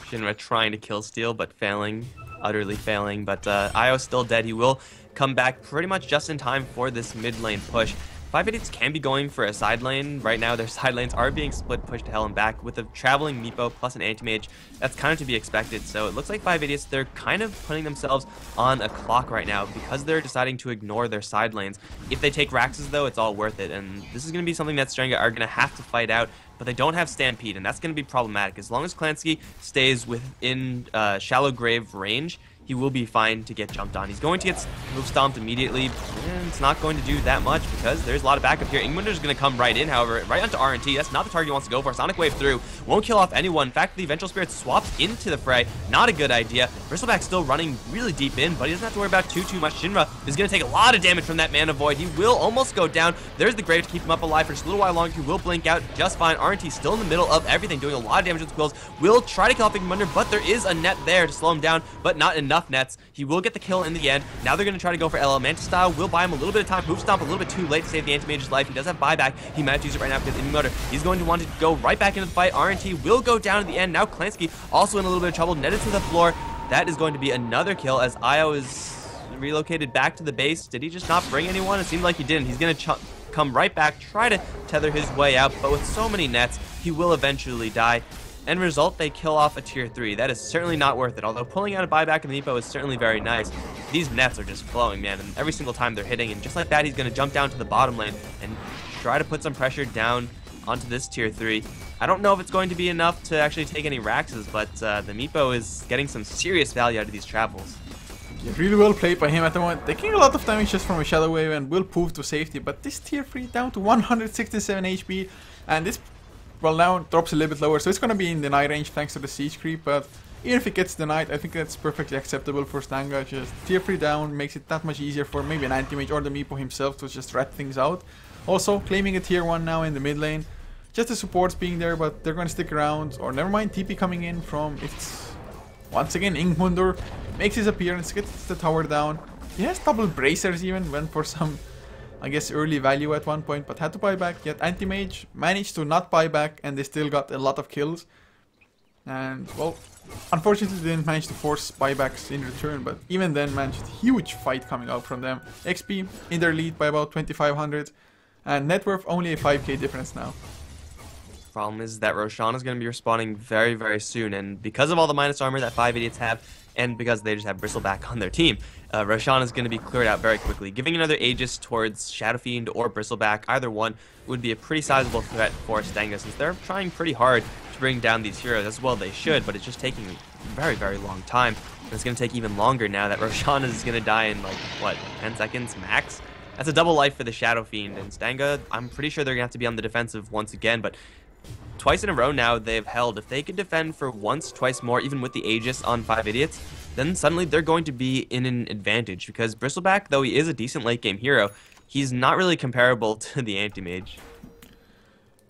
Shinra trying to kill steal, but failing, utterly failing. But Io still dead. He will come back pretty much just in time for this mid lane push. 580s can be going for a side lane. Right now, their side lanes are being split, pushed to hell and back with a traveling Meepo plus an anti-mage. That's kind of to be expected. So it looks like 580s, they're kind of putting themselves on a clock right now because they're deciding to ignore their side lanes. If they take Raxes, though, it's all worth it. And this is going to be something that Stanga are going to have to fight out. But they don't have Stampede, and that's going to be problematic. As long as Klansky stays within Shallow Grave range, he will be fine to get jumped on. He's going to get move stomped immediately, and it's not going to do that much because there's a lot of backup here. Ingmunder's going to come right in, however, right onto RNT. That's not the target he wants to go for. Sonic Wave through. Won't kill off anyone. In fact, the Vengeful Spirit swaps into the fray. Not a good idea. Bristleback still running really deep in, but he doesn't have to worry about too much. Shinra is going to take a lot of damage from that Mana Void. He will almost go down. There's the Grave to keep him up alive for just a little while longer. He will blink out just fine. RNT still in the middle of everything, doing a lot of damage with quills. Will try to kill off Ingmunder, but there is a net there to slow him down, but not enough nets. He will get the kill in the end. Now they're going to try to go for Elemental style. Will buy him a little bit of time. Move stomp a little bit too late to save the anti-mage's life. He does have buyback. He might have to use it right now because Ingmunder, he's going to want to go right back into the fight. RNT will go down at the end. Now Klansky also in a little bit of trouble. Netted to the floor. That is going to be another kill as Io is relocated back to the base. Did he just not bring anyone? It seemed like he didn't. He's going to come right back, try to tether his way out, but with so many nets, he will eventually die. End result, they kill off a tier 3. That is certainly not worth it, although pulling out a buyback in the Meepo is certainly very nice. These nets are just flowing, man, and every single time they're hitting, and just like that, he's going to jump down to the bottom lane and try to put some pressure down onto this tier 3. I don't know if it's going to be enough to actually take any Raxes, but the Meepo is getting some serious value out of these travels. Yeah, really well played by him at the moment, taking a lot of damage just from a Shadow Wave and will prove to safety, but this tier 3 down to 167 HP, and this, well, now drops a little bit lower, so it's going to be in deny range thanks to the siege creep, but even if it gets denied, I think that's perfectly acceptable for Stanga. Just tier 3 down makes it that much easier for maybe an anti-mage or the Meepo himself to just rat things out. Also, claiming a tier 1 now in the mid lane, just the supports being there, but they're going to stick around, or never mind, TP coming in from, it's once again Ingmunder, makes his appearance, gets the tower down. He has double bracers even, went for some, I guess, early value at one point, but had to buy back. Yet anti-mage managed to not buy back, and they still got a lot of kills. And, well, unfortunately they didn't manage to force buybacks in return, but even then managed huge fight coming out from them. XP in their lead by about 2500, and net worth only a 5k difference now. Problem is that Roshan is going to be respawning very, very soon, and because of all the minus armor that 5 idiots have, and because they just have Bristleback on their team, Roshan is going to be cleared out very quickly. Giving another Aegis towards Shadow Fiend or Bristleback, either one, would be a pretty sizable threat for Stanga, since they're trying pretty hard to bring down these heroes. As well they should, but it's just taking a very, very long time. And it's going to take even longer now that Roshan is going to die in, like, what, 10 seconds max? That's a double life for the Shadow Fiend, and Stanga, I'm pretty sure they're going to have to be on the defensive once again, but twice in a row now they've held. If they could defend for once, twice more, even with the Aegis on 5 idiots, then suddenly they're going to be in an advantage, because Bristleback, though he is a decent late game hero, he's not really comparable to the anti-mage.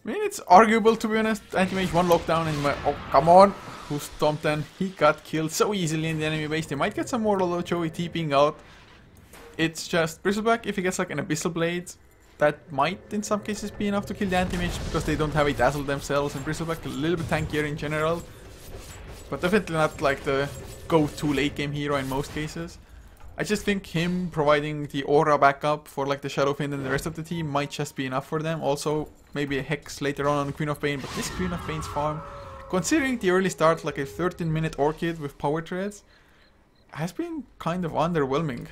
I mean, it's arguable, to be honest. Anti-mage one lockdown and oh, come on, who stomped then? He got killed so easily in the enemy base. They might get some more, although Joey TPing out. It's just Bristleback, if he gets like an Abyssal Blade, that might in some cases be enough to kill the anti-mage, because they don't have a dazzle themselves, and Bristleback a little bit tankier in general, but definitely not like the go-to late game hero in most cases. I just think him providing the aura backup for like the Shadow Fiend and the rest of the team might just be enough for them. Also maybe a Hex later on the Queen of Pain, but this Queen of Pain's farm, considering the early start, like a 13-minute Orchid with power treads, has been kind of underwhelming.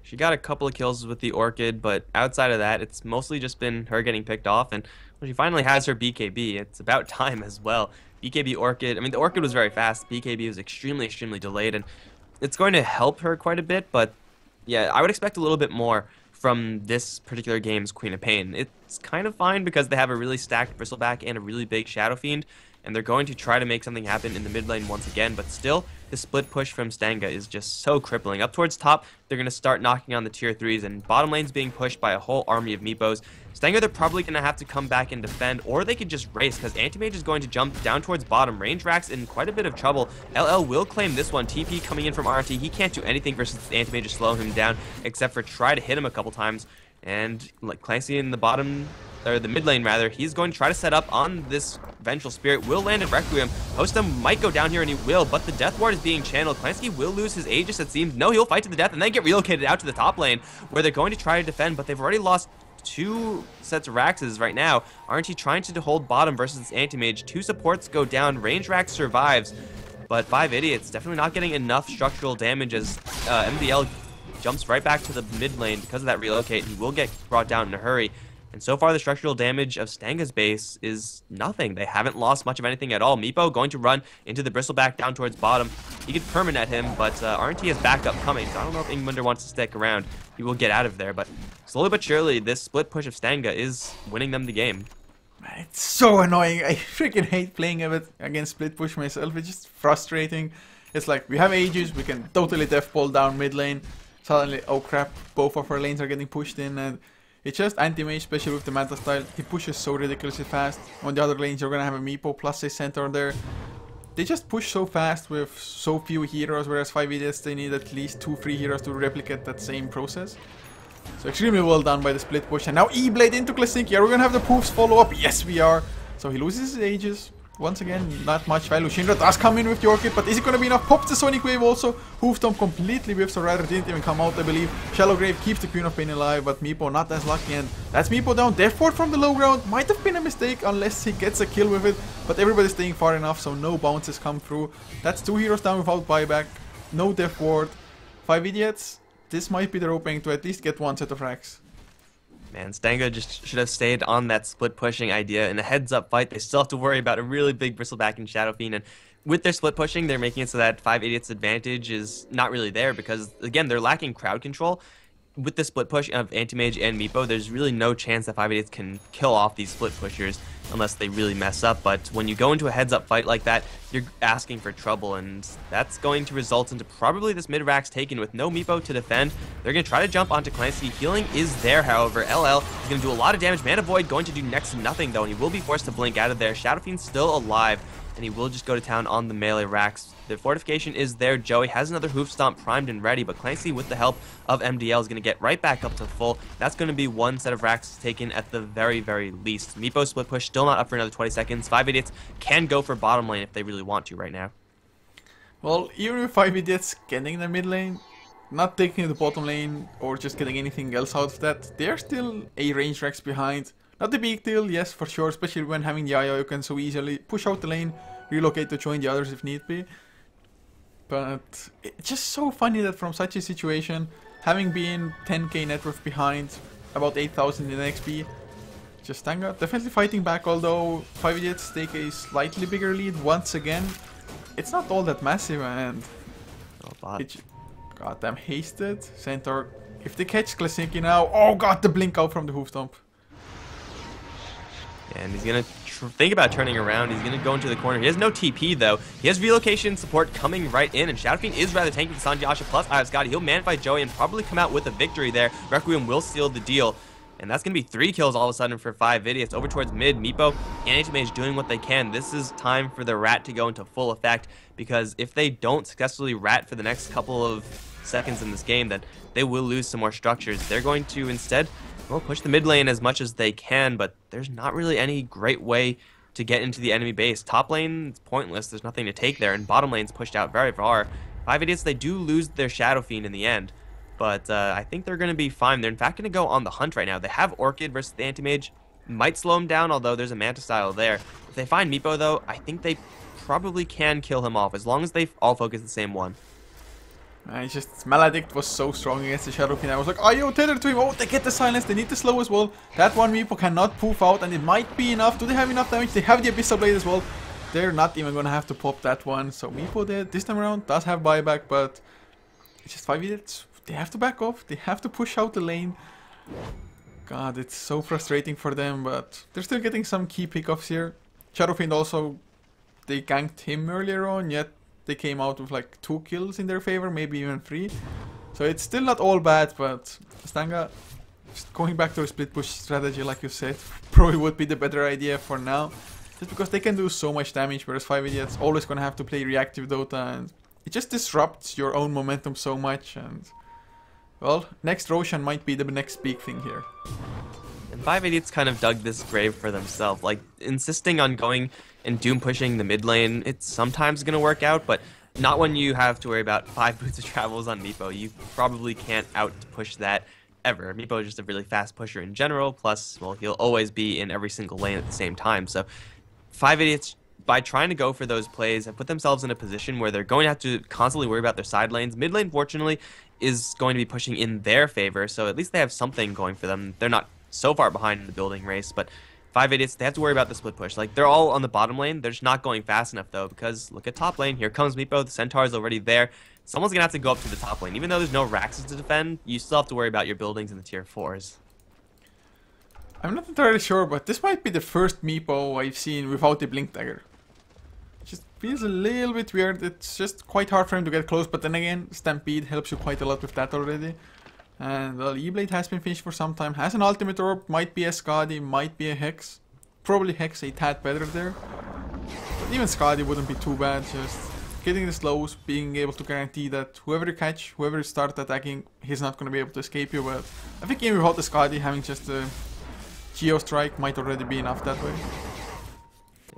She got a couple of kills with the Orchid, but outside of that, it's mostly just been her getting picked off, and when she finally has her BKB, it's about time as well. BKB Orchid, I mean, the Orchid was very fast, BKB was extremely, extremely delayed, and it's going to help her quite a bit, but yeah, I would expect a little bit more from this particular game's Queen of Pain. It's kind of fine because they have a really stacked Bristleback and a really big Shadow Fiend, and they're going to try to make something happen in the mid lane once again, but still, the split push from Stanga is just so crippling. Up towards top, they're going to start knocking on the tier 3s, and bottom lane's being pushed by a whole army of Meepos. Stanga, they're probably going to have to come back and defend, or they could just race, because Anti-Mage is going to jump down towards bottom. Range Rax in quite a bit of trouble. LL will claim this one. TP coming in from RT. He can't do anything versus Anti-Mage to slow him down, except for try to hit him a couple times. And like Clancy in the bottom or the mid lane rather. He's going to try to set up on this Vengeful Spirit. Will land at Requiem. Hostum might go down here, and he will, but the Death Ward is being channeled. Clancy will lose his Aegis, it seems. No, he'll fight to the death and then get relocated out to the top lane, where they're going to try to defend, but they've already lost 2 sets of Raxes right now. Aren't he trying to hold bottom versus this anti-mage? 2 supports go down. Range Rax survives, but 5 Idiots definitely not getting enough structural damage as MDL jumps right back to the mid lane because of that relocate. He will get brought down in a hurry. And so far, the structural damage of Stanga's base is nothing. They haven't lost much of anything at all. Meepo going to run into the Bristleback down towards bottom. He could permanent him, but RNT has backup coming, so I don't know if Ingmunder wants to stick around. He will get out of there, but slowly but surely, this split push of Stanga is winning them the game. It's so annoying. I freaking hate playing a bit against split push myself. It's just frustrating. It's like, we have Aegis, we can totally death ball down mid lane. Suddenly, oh crap, both of our lanes are getting pushed in, and it's just anti-mage, especially with the Manta style. He pushes so ridiculously fast. On the other lanes, you're gonna have a Meepo plus a center there. They just push so fast with so few heroes, whereas 5 Idiots, they need at least 2-3 heroes to replicate that same process. So extremely well done by the split push. And now E-Blade into Klasinki. Are we gonna have the poofs follow up? Yes, we are. So he loses his Aegis. Once again, not much value. Shinra does come in with the Orchid, but is it going to be enough? Pops the Sonic Wave also. Hoofstomp completely whiffs, or rather didn't even come out, I believe. Shallow Grave keeps the Queen of Pain alive, but Meepo not as lucky, and that's Meepo down. Death Ward from the low ground. Might have been a mistake unless he gets a kill with it, but everybody's staying far enough, so no bounces come through. That's 2 heroes down without buyback. No Death Ward. 5 Idiots. This might be their opening to at least get 1 set of racks. Man, Stanga just should have stayed on that split pushing idea. In a heads-up fight, they still have to worry about a really big Bristleback and Shadow Fiend. And with their split pushing, they're making it so that 5 Idiots' advantage is not really there because, again, they're lacking crowd control. With the split push of Anti-Mage and Meepo, there's really no chance that 5 Idiots can kill off these split pushers unless they really mess up. But when you go into a heads-up fight like that, you're asking for trouble, and that's going to result into probably this mid-racks taken with no Meepo to defend. They're going to try to jump onto Clancy. Healing is there, however. LL is going to do a lot of damage. Mana Void going to do next to nothing, though, and he will be forced to blink out of there. Shadow Fiend's still alive, and he will just go to town on the melee racks. The fortification is there. Joey has another Hoof Stomp primed and ready, but Clancy, with the help of MDL, is going to get right back up to full. That's going to be 1 set of racks taken at the very, very least. Meepo split push still not up for another 20 seconds. 5 Idiots can go for bottom lane if they really want to right now. Well, even with 5 Idiots getting the mid lane, not taking the bottom lane, or just getting anything else out of that, they're still a range racks behind. Not a big deal, yes, for sure, especially when having the IO, you can so easily push out the lane, relocate to join the others if need be. But it's just so funny that from such a situation, having been 10k net worth behind, about 8,000 in XP, just Stanga definitely fighting back, although 5 Idiots take a slightly bigger lead once again. It's not all that massive, and it's goddamn hasted. Centaur, if they catch Klasinki now, oh god, the blink out from the Hoof Stomp. And he's going to think about turning around. He's going to go into the corner. He has no TP, though. He has relocation support coming right in, and Shadow Fiend is rather tanky with Sanjasha plus I have Scotty. He'll man-fight Joey and probably come out with a victory there. Requiem will seal the deal. And that's going to be 3 kills all of a sudden for 5 Idiots. Over towards mid, Meepo and Anti-Mage doing what they can. This is time for the rat to go into full effect, because if they don't successfully rat for the next couple of seconds in this game, then they will lose some more structures. They're going to instead, well, push the mid lane as much as they can, but there's not really any great way to get into the enemy base. Top lane, it's pointless. There's nothing to take there, and bottom lane's pushed out very far. 5 Idiots, they do lose their Shadow Fiend in the end, but I think they're going to be fine. They're in fact going to go on the hunt right now. They have Orchid versus the Anti-Mage. Might slow him down, although there's a Manta style there. If they find Meepo, though, I think they probably can kill him off, as long as they all focus the same one. It's just, Maledict was so strong against the Shadow Fiend. I was like, are you tethered to him? Oh, they get the silence. They need the slow as well. That one Meepo cannot poof out, and it might be enough. Do they have enough damage? They have the Abyssal Blade as well. They're not even going to have to pop that one. So Meepo did this time around does have buyback, but it's just 5 Idiots. They have to back off. They have to push out the lane. God, it's so frustrating for them, but they're still getting some key pickoffs here. Shadow Fiend also, they ganked him earlier on, yet they came out with like 2 kills in their favor, maybe even 3. So it's still not all bad, but Stanga, just going back to a split push strategy like you said, probably would be the better idea for now. Just because they can do so much damage, whereas 5 Idiots always gonna have to play reactive Dota, and it just disrupts your own momentum so much. And well, next Roshan might be the next big thing here. And 588's kind of dug this grave for themselves, like insisting on going and doom pushing the mid lane. It's sometimes going to work out, but not when you have to worry about 5 boots of travels on Meepo. You probably can't out push that ever. Meepo is just a really fast pusher in general, plus, well, he'll always be in every single lane at the same time. So 588's, by trying to go for those plays, have put themselves in a position where they're going to have to constantly worry about their side lanes. Mid lane, fortunately, is going to be pushing in their favor, so at least they have something going for them. They're not so far behind in the building race, but 588's, they have to worry about the split push. Like, they're all on the bottom lane. They're just not going fast enough, though, because look at top lane. Here comes Meepo. The Centaur's already there. Someone's going to have to go up to the top lane. Even though there's no Raxes to defend, you still have to worry about your buildings in the tier 4s. I'm not entirely sure, but this might be the first Meepo I've seen without the Blink Dagger. Just feels a little bit weird. It's just quite hard for him to get close, but then again, Stampede helps you quite a lot with that already. And well, E-Blade has been finished for some time, has an ultimate orb, might be a Skadi, might be a Hex. Probably Hex a tad better there. But even Skadi wouldn't be too bad, just getting the slows, being able to guarantee that whoever you catch, whoever you start attacking, he's not going to be able to escape you. But I think even without the Skadi, having just a Geo Strike might already be enough that way.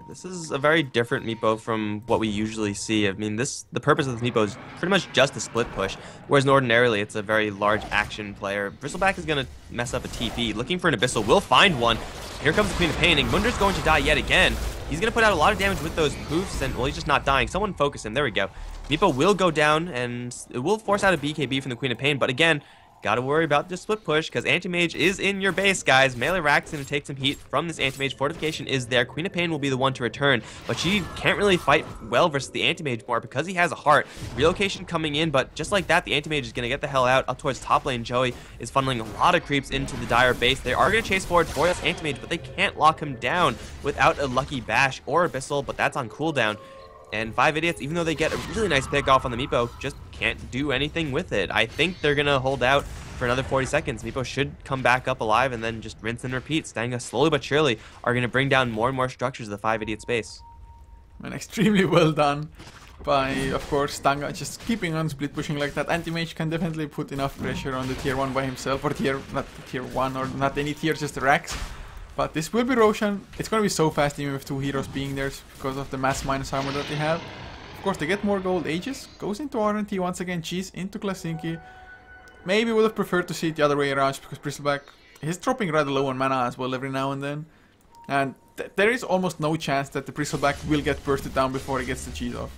This is a very different Meepo from what we usually see. I mean, the purpose of this Meepo is pretty much just a split push, whereas ordinarily it's a very large action player. Bristleback is going to mess up a TP. Looking for an Abyssal, will find one. Here comes the Queen of Pain, and Munder's going to die yet again. He's going to put out a lot of damage with those poofs, and well, he's just not dying. Someone focus him. There we go. Meepo will go down, and it will force out a BKB from the Queen of Pain, but again, gotta worry about the split push, because Anti-Mage is in your base, guys. Melee Rack's gonna take some heat from this Anti-Mage. Fortification is there. Queen of Pain will be the one to return, but she can't really fight well versus the Anti-Mage more because he has a heart. Relocation coming in, but just like that, the Anti-Mage is gonna get the hell out. Up towards top lane, Joey is funneling a lot of creeps into the Dire base. They are gonna chase forward for this Anti-Mage, but they can't lock him down without a Lucky Bash or Abyssal, but that's on cooldown. And 588's, even though they get a really nice pick off on the Meepo, just can't do anything with it. I think they're gonna hold out for another 40 seconds. Meepo should come back up alive and then just rinse and repeat. Stanga slowly but surely are going to bring down more and more structures of the 588 space. And extremely well done by, of course, Stanga just keeping on split pushing like that. Anti-Mage can definitely put enough pressure on the tier 1 by himself, or not tier 1 or not any tier, just the Rax. But this will be Roshan. It's going to be so fast even with 2 heroes being there because of the mass minus armor that they have. Of course, they get more gold. Aegis goes into RNT once again. Cheese into Klasinki. Maybe would have preferred to see it the other way around because Bristleback is dropping rather low on mana as well every now and then. And there is almost no chance that the Bristleback will get bursted down before he gets the cheese off.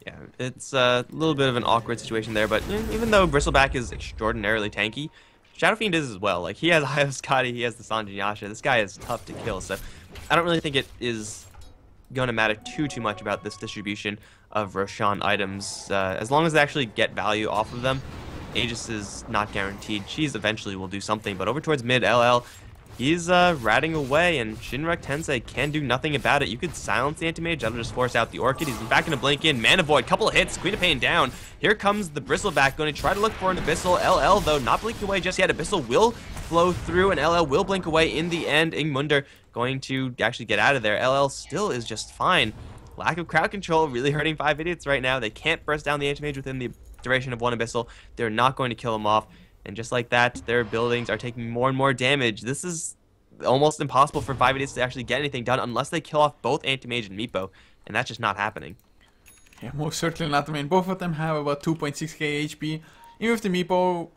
Yeah, it's a little bit of an awkward situation there, but even though Bristleback is extraordinarily tanky, Shadow Fiend is as well. Like, he has Eye of Skadi, he has the Sanjin Yasha. This guy is tough to kill, so I don't really think it is going to matter too much about this distribution of Roshan items. As long as they actually get value off of them, Aegis is not guaranteed. Cheese eventually will do something, but over towards mid, LL, he's ratting away, and Shinrek Tensei can do nothing about it. You could silence the Anti-Mage, that'll just force out the Orchid. He's back into Blink in, Mana Void, couple of hits, Queen of Pain down. Here comes the Bristleback, going to try to look for an Abyssal. LL, though, not blinking away just yet. Abyssal will flow through, and LL will blink away in the end. Ingmunder going to actually get out of there. LL still is just fine. Lack of crowd control really hurting 588s right now. They can't burst down the Anti-Mage within the duration of 1 Abyssal. They're not going to kill him off, and just like that, their buildings are taking more and more damage. This is almost impossible for 588s to actually get anything done unless they kill off both Anti-Mage and Meepo, and that's just not happening. Yeah, most certainly not. I mean, both of them have about 2.6k HP. Even with the Meepo,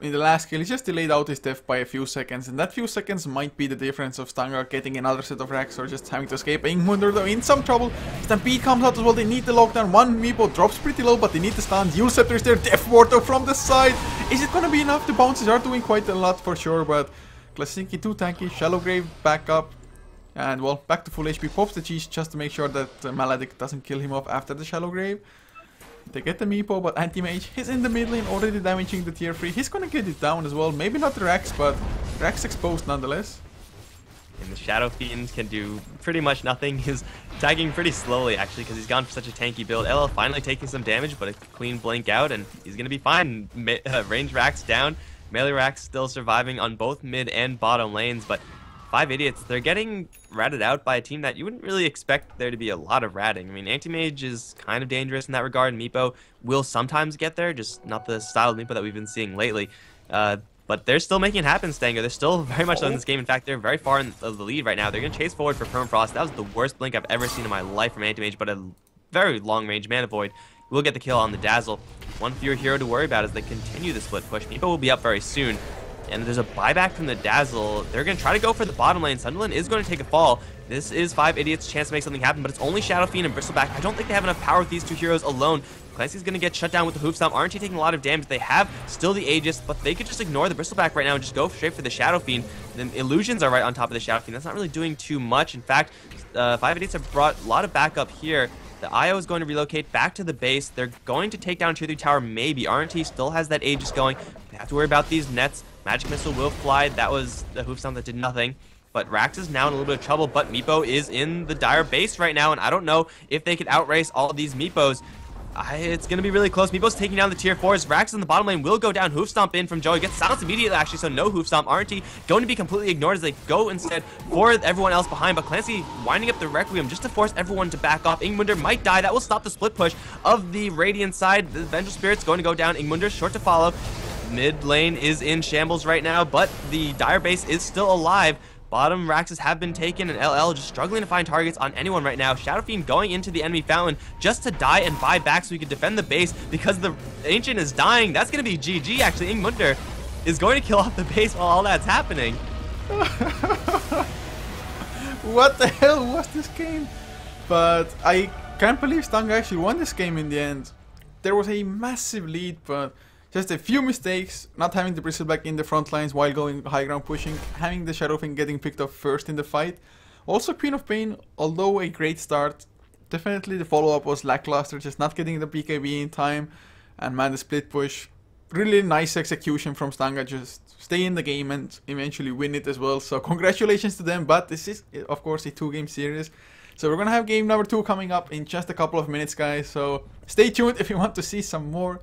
in the last kill, he just delayed out his death by a few seconds, and that few seconds might be the difference of Stanga getting another set of racks or just having to escape. Ingmunder, though, in some trouble. Stampede comes out as well. They need the lockdown. One Meepo drops pretty low, but they need the stun. Yule Scepter is there. Death Ward, though, from the side. Is it going to be enough? The bounces are doing quite a lot for sure, but Klasinki too tanky. Shallow Grave back up. And, well, back to full HP. Pops the cheese just to make sure that Maledict doesn't kill him off after the Shallow Grave. They get the Meepo, but Anti-Mage is in the mid lane, already damaging the tier 3. He's gonna get it down as well. Maybe not the Rax, but Rax exposed nonetheless. And the Shadow Fiend can do pretty much nothing. He's tagging pretty slowly, actually, because he's gone for such a tanky build. LL finally taking some damage, but a clean blink out, and he's gonna be fine. Range Rax down. Melee Rax still surviving on both mid and bottom lanes, but 588s, they're getting ratted out by a team that you wouldn't really expect there to be a lot of ratting. I mean, Anti-Mage is kind of dangerous in that regard, and Meepo will sometimes get there, just not the style of Meepo that we've been seeing lately. But they're still making it happen, Stanga. They're still very much in this game. In fact, they're very far in the lead right now. They're going to chase forward for Permafrost. That was the worst blink I've ever seen in my life from Anti-Mage, but a very long-range Mana Void will get the kill on the Dazzle. One fewer hero to worry about as they continue the split push. Meepo will be up very soon. And there's a buyback from the Dazzle. They're going to try to go for the bottom lane. Sunderland is going to take a fall. This is 5 Idiots' chance to make something happen, but it's only Shadow Fiend and Bristleback. I don't think they have enough power with these two heroes alone. Clancy's going to get shut down with the Hoof Stomp. RNG taking a lot of damage. They have still the Aegis, but they could just ignore the Bristleback right now and just go straight for the Shadow Fiend. And then Illusions are right on top of the Shadow Fiend. That's not really doing too much. In fact, 5 Idiots have brought a lot of backup here. The IO is going to relocate back to the base. They're going to take down Tier 3 tower, maybe. RNT still has that Aegis going. They have to worry about these nets. Magic Missile will fly. That was the Hoof Stomp that did nothing. But Rax is now in a little bit of trouble, but Meepo is in the dire base right now, and I don't know if they could outrace all of these Meepos. It's going to be really close. Meepo's taking down the tier 4s. Rax in the bottom lane will go down. Hoof Stomp in from Joey. Gets silenced immediately, actually, so no Hoof Stomp. RNT going to be completely ignored as they go instead for everyone else behind. But Clancy winding up the Requiem just to force everyone to back off. Ingmunder might die. That will stop the split push of the Radiant side. The Vengeful Spirit's going to go down. Ingmunder short to follow. Mid lane is in shambles right now, but the dire base is still alive. Bottom Raxes have been taken, and LL just struggling to find targets on anyone right now. Shadow Fiend going into the enemy fountain just to die and buy back so he can defend the base because the Ancient is dying. That's going to be GG, actually. Ingmunder is going to kill off the base while all that's happening. What the hell was this game? But I can't believe Stanga actually won this game in the end. There was a massive lead, but just a few mistakes, not having the Bristleback in the front lines while going high ground pushing, having the Shadow Fiend getting picked up first in the fight. Also Queen of Pain, although a great start, definitely the follow-up was lackluster, just not getting the BKB in time, and man, the split push. Really nice execution from Stanga, just stay in the game and eventually win it as well. So congratulations to them, but this is of course a 2-game series. So we're gonna have game number 2 coming up in just a couple of minutes, guys, so stay tuned if you want to see some more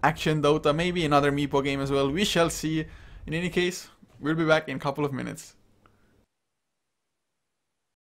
action Dota, maybe another Meepo game as well. We shall see. In any case, we'll be back in a couple of minutes.